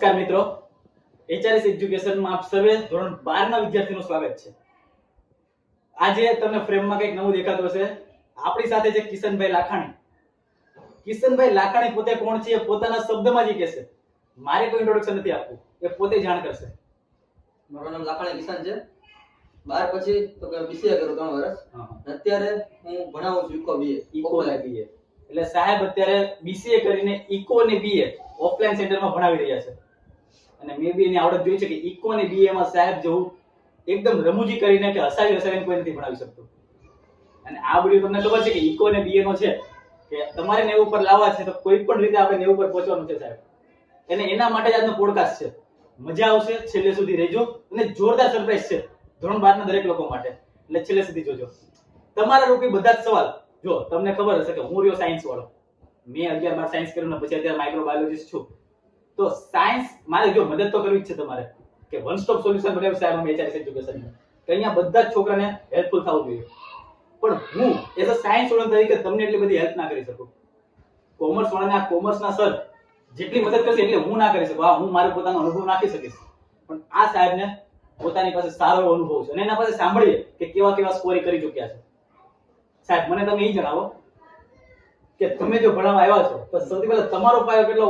નમસ્કાર મિત્રો, HRS એજ્યુકેશનમાં આપ સર્વે ધોરણ 12 ના વિદ્યાર્થીનું સ્વાગત છે. આજે તમને ફ્રેમમાં કંઈક નવું દેખાતું હશે. આપણી સાથે છે કિશનભાઈ લાખાણી. કિશનભાઈ લાખાણી પોતે કોણ છે એ પોતાના શબ્દમાં જ કહેશે. મારે કોઈ ઇન્ટ્રોડક્શન નથી આપવું, એ પોતે જાણ કરશે. મારું નામ લાખાણી કિશન છે. 12 પછી તો કે BCA કરું 3 વર્ષ. અત્યારે હું ભણાવું છું ઇકો BA. ઇકો અને BA એટલે સાહેબ અત્યારે BCA કરીને ઇકો અને BA ઓફલાઈન સેન્ટરમાં ભણાવી રહ્યા છે. અને મે બી એની આવડત જોઈ છે કે ઇકો અને BA માં સાહેબ જેવું એકદમ રમૂજી કરીને કે હસાવીને કોઈ નથી ભણાવી શકતું. અને આ વિડિયો તમને ખબર છે કે ઇકો અને BA નો છે કે તમારે 90 ઉપર લાવવા છે તો કોઈ પણ રીતે આપણે 90 ઉપર પહોંચવાનું છે સાહેબ. અને એના માટે જ આજનો પોડકાસ્ટ છે. મજા આવશે, છેલ્લે સુધી રહેજો અને જોરદાર સરપ્રાઈઝ છે ધોરણ 12 ના દરેક લોકો માટે, એટલે છેલ્લે સુધી જોજો. તમારા રૂપી બધા જ સવાલ જો તમને ખબર હશે કે હું રહ્યો સાયન્સ વાળો, મેં 11-12 સાયન્સ કર્યું ને પછી અત્યારે માઇક્રોબાયોલોજીસ્ટ છું. તો સાયન્સ મારે જો મદદ તો કરવી જ છે તમારે કે વન સ્ટોપ સોલ્યુશન બનાવ્યું સાહેબ અમે HRS એજ્યુકેશન કે અહીંયા બધા જ છોકરાને હેલ્પફુલ થવું જોઈએ. પણ હું એઝ અ સાયન્સ સ્ટુડન્ટ તરીકે તમને એટલી બધી હેલ્પ ના કરી શકું. કોમર્સ વાળાને આ કોમર્સના સર જેટલી મદદ કરશે એટલી હું ના કરી શકું. હા, હું મારો પોતાનો અનુભવ નાખી શકીશ, પણ આ સાહેબને પોતાની પાસે સારો અનુભવ છે અને એના પાસે સાંભળીએ કે કેવા કેવા સ્કોર કરી ચૂક્યા છે. સાહેબ મને તમે એ જણાવો કે તમે જો ભણાવવા આવ્યા છો તો સૌથી પહેલા તમારો પાયો કેટલો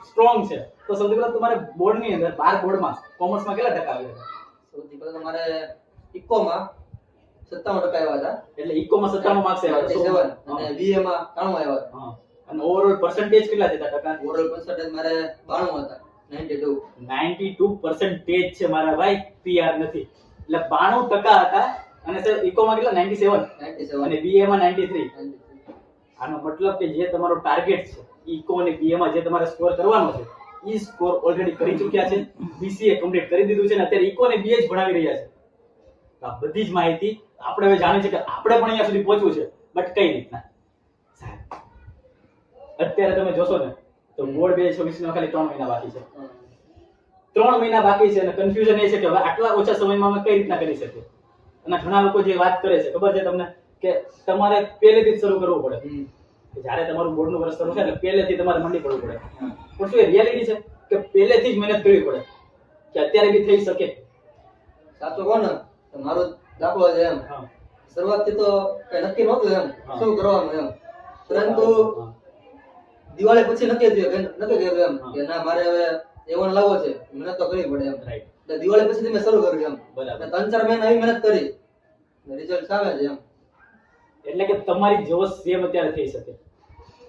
સ્ટ્રોંગ છે? તો સૌથી પહેલા તમારે બોર્ડની અંદર 12 બોર્ડમાં કોમર્સમાં કેટલા ટકા આવ્યા હતા? સૌથી પહેલા તો મારે ઇકોમાં 57% આવ્યા હતા. એટલે ઇકોમાં 97 માર્ક્સ આવ્યા હતા 97 અને BA માં 93 આવ્યા હતા. હા, અને ઓવરઓલ પર્સન્ટેજ કેટલા હતા ટકા? ઓવરઓલ પર્સન્ટેજ મારે 92 હતા. 92% છે મારા ભાઈ, PR નથી. એટલે 92% હતા. અને સર ઇકોમાં કેટલા? 97 અને BA માં 93. આનો મતલબ કે જે તમારો ટાર્ગેટ છે ઇકો અને BA માં જે તમારે સ્કોર કરવાનો છે ઈ સ્કોર ઓલરેડી કરી ચૂક્યા છે. BCA કમ્પ્લીટ કરી દીધું છે અને અત્યારે ઇકો અને BA જ ભણાવી રહ્યા છે. આ બધી જ માહિતી આપણે હવે જાણી છે કે આપણે પણ અહીંયા સુધી પહોંચવું છે, બટ કઈ રીતના? સાહેબ અત્યારે તમે જોશો ને તો બોર્ડ 2026 નો ખાલી 3 મહિના બાકી છે. 3 મહિના બાકી છે અને કન્ફ્યુઝન એ છે કે હવે આટલા ઓછા સમયમાં અમે કઈ રીતના કરી શકીએ. અને ઘણા લોકો જે વાત કરે છે ખબર છે તમને કે તમારે પહેલેથી જ શરૂ કરવું પડે. જ્યારે તમારું બોર્ડનું વર્ષ શરૂ છે એટલે પહેલેથી તમારે મંડી પડવું પડે. પણ શું એ રિયાલિટી છે કે પહેલેથી જ મહેનત કરવી પડે કે અત્યારે બી થઈ શકે? સાચું કહો ને તો મારો દાખલો છે એમ. શરૂઆતથી તો કઈ નક્કી નહોતું એમ શું કરવાનું એમ, પરંતુ દિવાળી પછી નક્કી થયું એમ કે ના મારે હવે A1 લાવવો છે, મહેનત તો કરવી પડે એમ. રાઈટ. એટલે દિવાળી પછી મેં શરૂ કર્યું એમ. બરાબર. 3-4 મહિના આવી મહેનત કરી, રિઝલ્ટ આવે છે એમ. એટલે કે તમારી જેવો સેમ અત્યારે થઈ શકે.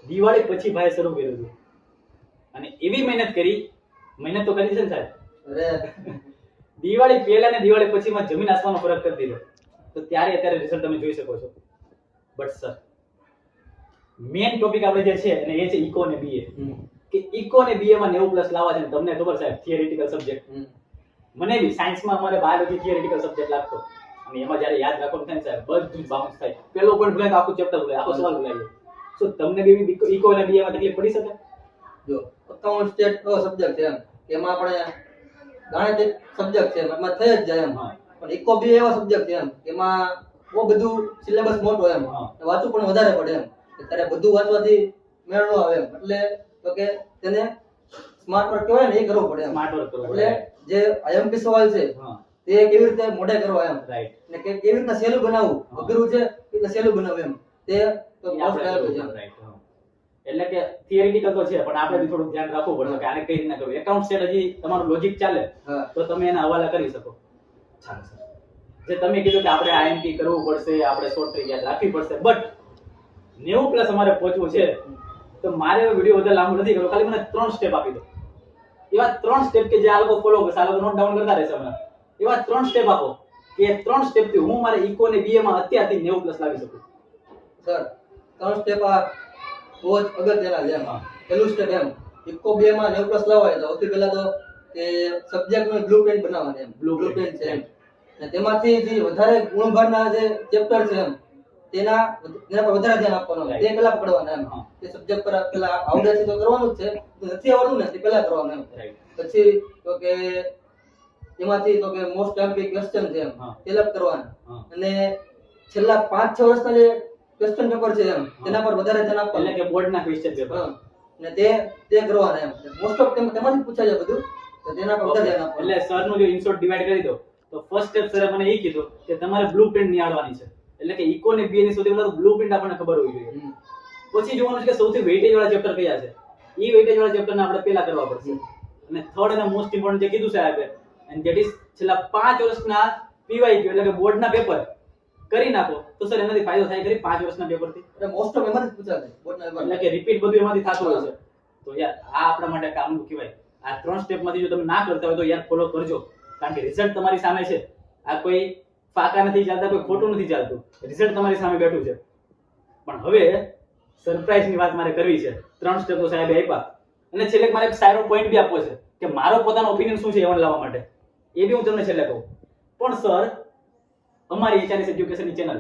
દિવાળી પછી ભાઈ શરૂ કર્યું હતું અને એવી મહેનત કરી, મહેનત તો કરી છે ને સાહેબ? અરે દિવાળી પહેલા ને દિવાળી પછીમાં જમીન આસમાનનો ફરક કરી દીધો. તો ત્યારે અત્યારે રિઝલ્ટ તમે જોઈ શકો છો. બટ સર મેઇન ટોપિક આપણે જે છે અને એ છે ઇકો અને BA. કે ઇકો અને BA માં 90+ લાવવા છે ને તમને ખબર સાહેબ થિયરિટિકલ સબ્જેક્ટ. મને બી સાયન્સમાં અમારે બાયોલોજી થિયરિટિકલ સબ્જેક્ટ લાગતો અને એમાં જ્યારે યાદ રાખવાનું થાય ને સાહેબ બધું જ બાઉન્સ થાય. પેલો પોઈન્ટ ભૂલાય તો આખું ચેપ્ટર ભૂલાય, આખો સવાલ ભૂલાઈ જાય. સો તમને બી ઇકો અને BA માં તકલીફ પડી શકે? જો અકાઉન્ટ સ્ટેટ એવો સબ્જેક્ટ છે એમ કે એમાં આપણે ગાણિતિક સબ્જેક્ટ છે એમાં થઈ જ જાય એમ. પણ ઇકો BA એવો સબ્જેક્ટ છે એમ એમાં બહુ બધું સિલેબસ મોટો એમ, વાંચવું પણ વધારે પડે એમ. ત્યારે બધું વાંચવાથી મેળ ન આવે એમ. એટલે તો કે તેને સ્માર્ટ વર્ક કહેવાય ને એ કરવું પડે એમ. સ્માર્ટ વર્ક કરવું એટલે જે IMP સવાલ છે તે કેવી રીતે મોઢે કરવા એમ, રાઈટ. ને કે કેવી રીતના સહેલું બનાવવું, અઘરું છે એટલે સહેલું બનાવવું એમ. તે તો મોસ્ટ હેલ્પ છે. એટલે કે થિયરિટિકલ તો છે પણ આપણે બી થોડું ધ્યાન રાખવું પડશે કે આને કઈ રીતના કરવું. એકાઉન્ટ સ્ટેટ હજી તમારું લોજિક ચાલે તો તમે એના હવાલા કરી શકો. ચાલો સર, જે તમે કીધું કે આપણે IMP કરવું પડશે, આપણે શોર્ટ ટ્રિક યાદ રાખવી પડશે, બટ 90+ અમારે પહોંચવું છે તો મારે વિડિયો વધારે લાંબો નથી કરવો. ખાલી મને 3 સ્ટેપ આપી દો. એવા 3 સ્ટેપ કે જે આ લોકો ફોલો કરશે, આ લોકો નોટ ડાઉન કરતા રહેશે હમણાં. એવા 3 સ્ટેપ આપો કે 3 સ્ટેપ થી હું મારે ઇકો અને BA માં અત્યારથી 90+ લાવી શકું. સર 3 સ્ટેપ આ બહુ જ અગત્યના છે એમ. પહેલું સ્ટેપ એમ ઇકો BA માં 90+ લાવવા તો સૌથી પહેલા તો કે સબ્જેક્ટનું બ્લુપ્રિન્ટ બનાવવાનું એમ. બ્લુપ્રિન્ટ છે એમ. અને તેમાંથી જે વધારે ગુણભારના જે ચેપ્ટર છે એમ તેના પર વધારે ધ્યાન આપવાનું. તે પહેલા પકડવાના એમ. તે સબ્જેક્ટ પર પહેલા આવડે છે તો કરવાનું જ છે, નથી આવડતું ને તે પહેલા કરવાનું એમ. પછી તો કે એમાંથી તો કે મોસ્ટ એમ્પી ક્વેશ્ચન છે એમ તે કરવાના. અને છેલ્લા 5-6 વર્ષના જે ક્વેશ્ચન પેપર છે એમ તેના પર વધારે ધ્યાન આપવાનું. એટલે કે બોર્ડના ક્વેશ્ચન પેપર ને તે કરવાના એમ. મોસ્ટ ઓફ તેમાંથી પૂછાય છે બધું. તો તેના પર વધારે ધ્યાન આપવાનું. એટલે સર નું જો ઇન શોર્ટ ડિવાઈડ કરી દો તો ફર્સ્ટ સ્ટેપ સરે મને એ કીધું કે તમારે બ્લુપ્રિન્ટ નિહાળવાની છે. એટલે કે ઇકો ને બી ની સૌથી પહેલા બ્લુપ્રિન્ટ આપણને ખબર હોવી જોઈએ. હમ. પછી જોવાનું છે કે સૌથી વેઇટેજ વાળા ચેપ્ટર કયા છે. એ વેઇટેજ વાળા ચેપ્ટર ને આપણે પહેલા કરવા પડશે. અને થર્ડ અને મોસ્ટ ઇમ્પોર્ટન્ટ જે કીધું સાહેબે એન્ડ ધેટ ઇઝ છેલ્લા 5 વર્ષના પીવાયક્યુ એટલે કે બોર્ડના પેપર કરી નાખો તો સર એનાથી ફાયદો થાય ખરી 5 વર્ષના પેપરથી. એટલે મોસ્ટ ઓફ એમાં જ પૂછાશે બોર્ડના પેપર. એટલે કે રિપીટ બધું એમાંથી થતું હોય છે. તો યાર આ આપણા માટે કામનું કહેવાય. આ 3 સ્ટેપ માંથી જો તમે ના કરતા હોય તો યાર ફોલો કરજો, કારણ કે રિઝલ્ટ તમારી સામે છે. આ કોઈ ફાકા નથી ચાલતા, કોઈ ખોટું નથી ચાલતું, રિઝલ્ટ તમારી સામે બેઠું છે. પણ હવે સરપ્રાઈઝ ની વાત મારે કરવી છે. 3 સ્ટેપ તો સાહેબે આપ્યા અને છેલ્લે મારે એક સારો પોઈન્ટ બી આપવો છે કે મારો પોતાનો ઓપિનિયન શું છે એવન લાવવા માટે, એ બી હું તમને છેલ્લે કહું. પણ સર અમારી HRS એજ્યુકેશનની ચેનલ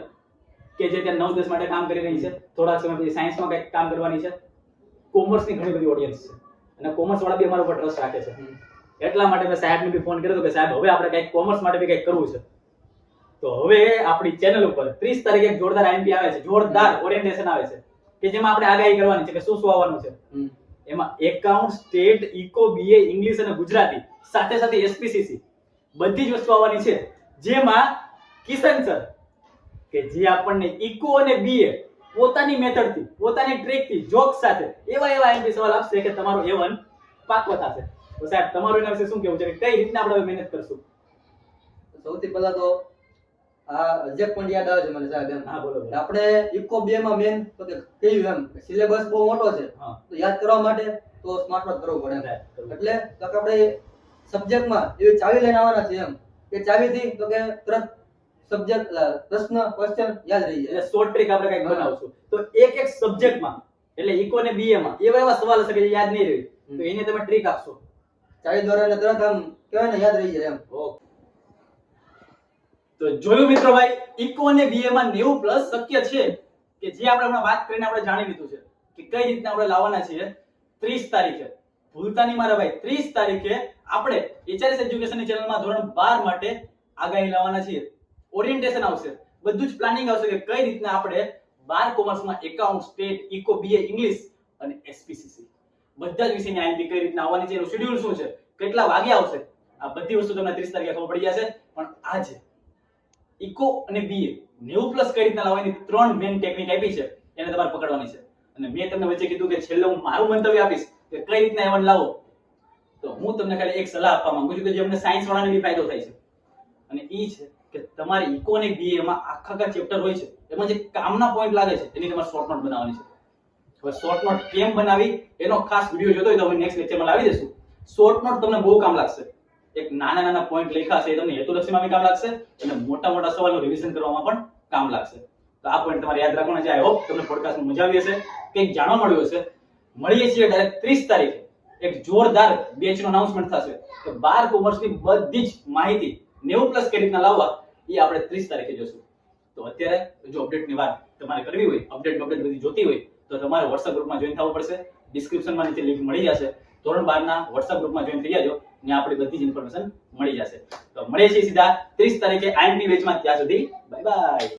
કે જે ત્યાં 9-10 માટે કામ કરી રહી છે, થોડાક સમય પછી સાયન્સમાં કંઈક કામ કરવાની છે, કોમર્સની ઘણી બધી ઓડિયન્સ છે અને કોમર્સ વાળા બી અમારા ઉપર ટ્રસ્ટ રાખે છે. એટલા માટે મેં સાહેબને બી ફોન કર્યો હતો કે સાહેબ હવે આપણે કંઈક કોમર્સ માટે બી કંઈક કરવું છે. તો હવે આપણી ચેનલ ઉપર 30 તારીખે એક જોરદાર આઈએમપી આવે છે, જોરદાર ઓરિએન્ટેશન આવે છે કે જેમાં આપણે આગાહી કરવાની છે કે શું શું આવવાનું છે. એમાં account, state, eco, BA, English અને ગુજરાતી સાથે સાથે એસપીસીસી બધી જ વસ્તુ આવવાની છે. જેમાં કિશન સર કે જે આપણને ઇકો અને બીએ પોતાની મેથડથી, પોતાની ટ્રીકથી, જોક સાથે એવા આઈએમપી સવાલ આપશે કે તમારો A1 પાકો થશે. તો સાહેબ તમારું એના વિશે શું કહેવું છે કે કઈ રીતના આપણે મહેનત કરશું? સૌથી પહેલા તો આ રિજેક્ટ પોઈન્ટ યાદ આવે છે મને સાહેબ એમ. હા બોલો બોલો. આપણે ઇકો 2 માં મેન તો કે કહ્યું એમ સિલેબસ બહુ મોટો છે, હા તો યાદ કરવા માટે તો સ્માર્ટ વર્ક કરવું પડે એમ. right. એટલે તો કે આપણે સબ્જેક્ટમાં એવી ચાવી લઈને આવવાના છે એમ કે ચાવીથી તો કે તરત સબ્જેક્ટ પ્રશ્ન ક્વેશ્ચન યાદ રહી જાય. એટલે શોર્ટ ટ્રીક આપણે કંઈક બનાવશું તો એક સબ્જેક્ટમાં એટલે ઇકો ને બીએ માં એવા સવાલ હશે કે જે યાદ નહીં રહે, તો એને તમે ટ્રીક આપશો. ચાવી દ્વારા એને તરત આમ કહેવાય ને યાદ રહી જાય એમ. તો જોયું મિત્રો ભાઈ, ઇકો અને બીએ માં 90+ શક્ય છે કે જે આપણે હમણાં વાત કરીને આપણે જાણી લીધું છે કે કઈ રીતના આપણે લાવવાના છીએ. 30 તારીખે ભૂલતા નહીં મારા ભાઈ, 30 તારીખે આપણે HRS એજ્યુકેશનની ચેનલમાં ધોરણ 12 માટે આગાહી લાવવાના છીએ. ઓરિએન્ટેશન આવશે, બધું જ પ્લાનિંગ આવશે કે કઈ રીતના આપણે 12 કોમર્સમાં account, state, eco, BA, English અને એસપીસીસી બધા જ વિષયની આઈએમપી કઈ રીતના આવવાની છે, એનું શેડ્યુલ શું છે, કેટલા વાગે આવશે, આ બધી વસ્તુ તમને 30 તારીખે ખબર પડી જશે. પણ આજે ઇકો અને બીએ 90+ કઈ રીતના લાવવાની 3 મેઇન ટેકનિક આપી છે એને તમારે પકડવાની છે. અને મેં તમને વચ્ચે કીધું કે છેલ્લે હું મારું મંતવ્ય આપીશ કે કઈ રીતના એવન લાવો. તો હું તમને ખાલી એક સલાહ આપવા માંગુ છું કે જે અમને સાયન્સ વાળાને બી ફાયદો થાય છે, અને એ છે કે તમારે ઇકો અને બીએ માં આખા ચેપ્ટર હોય છે, એમાં જે કામના પોઈન્ટ લાગે છે એની તમારે શોર્ટ નોટ બનાવવાની છે. હવે શોર્ટ નોટ કેમ બનાવી એનો ખાસ વિડિયો જોતો હોય તો અમે નેક્સ્ટ લેક્ચરમાં લાવી દઈશું. શોર્ટ નોટ તમને બહુ કામ લાગશે. એક નાના પોઈન્ટ લખ્યા છે એ તમને હેતુલક્ષીમાં બી કામ લાગશે અને મોટા સવાલનું રિવિઝન કરવામાં પણ કામ લાગશે. તો આ પોઈન્ટ તમારે યાદ રાખવાના છે. આઈ હોપ તમને પોડકાસ્ટમાં મજા આવી હશે, કંઈક જાણવા મળ્યું હશે. મળીએ છીએ ડાયરેક્ટ 30 તારીખે એક જોરદાર બેચનું અનાઉન્સમેન્ટ થશે કે 12 કોમર્સની બધી જ માહિતી 90+ કઈ રીતના લાવવા એ આપણે 30 તારીખે જોશું. તો અત્યારે જો અપડેટની વાત તમારે કરવી હોય, અપડેટ બધી જોતી હોય તો તમારે WhatsApp ગ્રુપમાં જોઈન થવું પડશે. ડિસ્ક્રિપ્શનમાં નીચે લિંક મળી જશે. ધોરણ 12 ના WhatsApp ગ્રુપમાં જોઈન થઈ જાજો, ત્યાં આપણી બધી જ ઇન્ફોર્મેશન મળી જશે. તો મળીએ છીએ સીધા 30 તારીખે આઈએમપી બેચમાં. ત્યાં સુધી બાય બાય.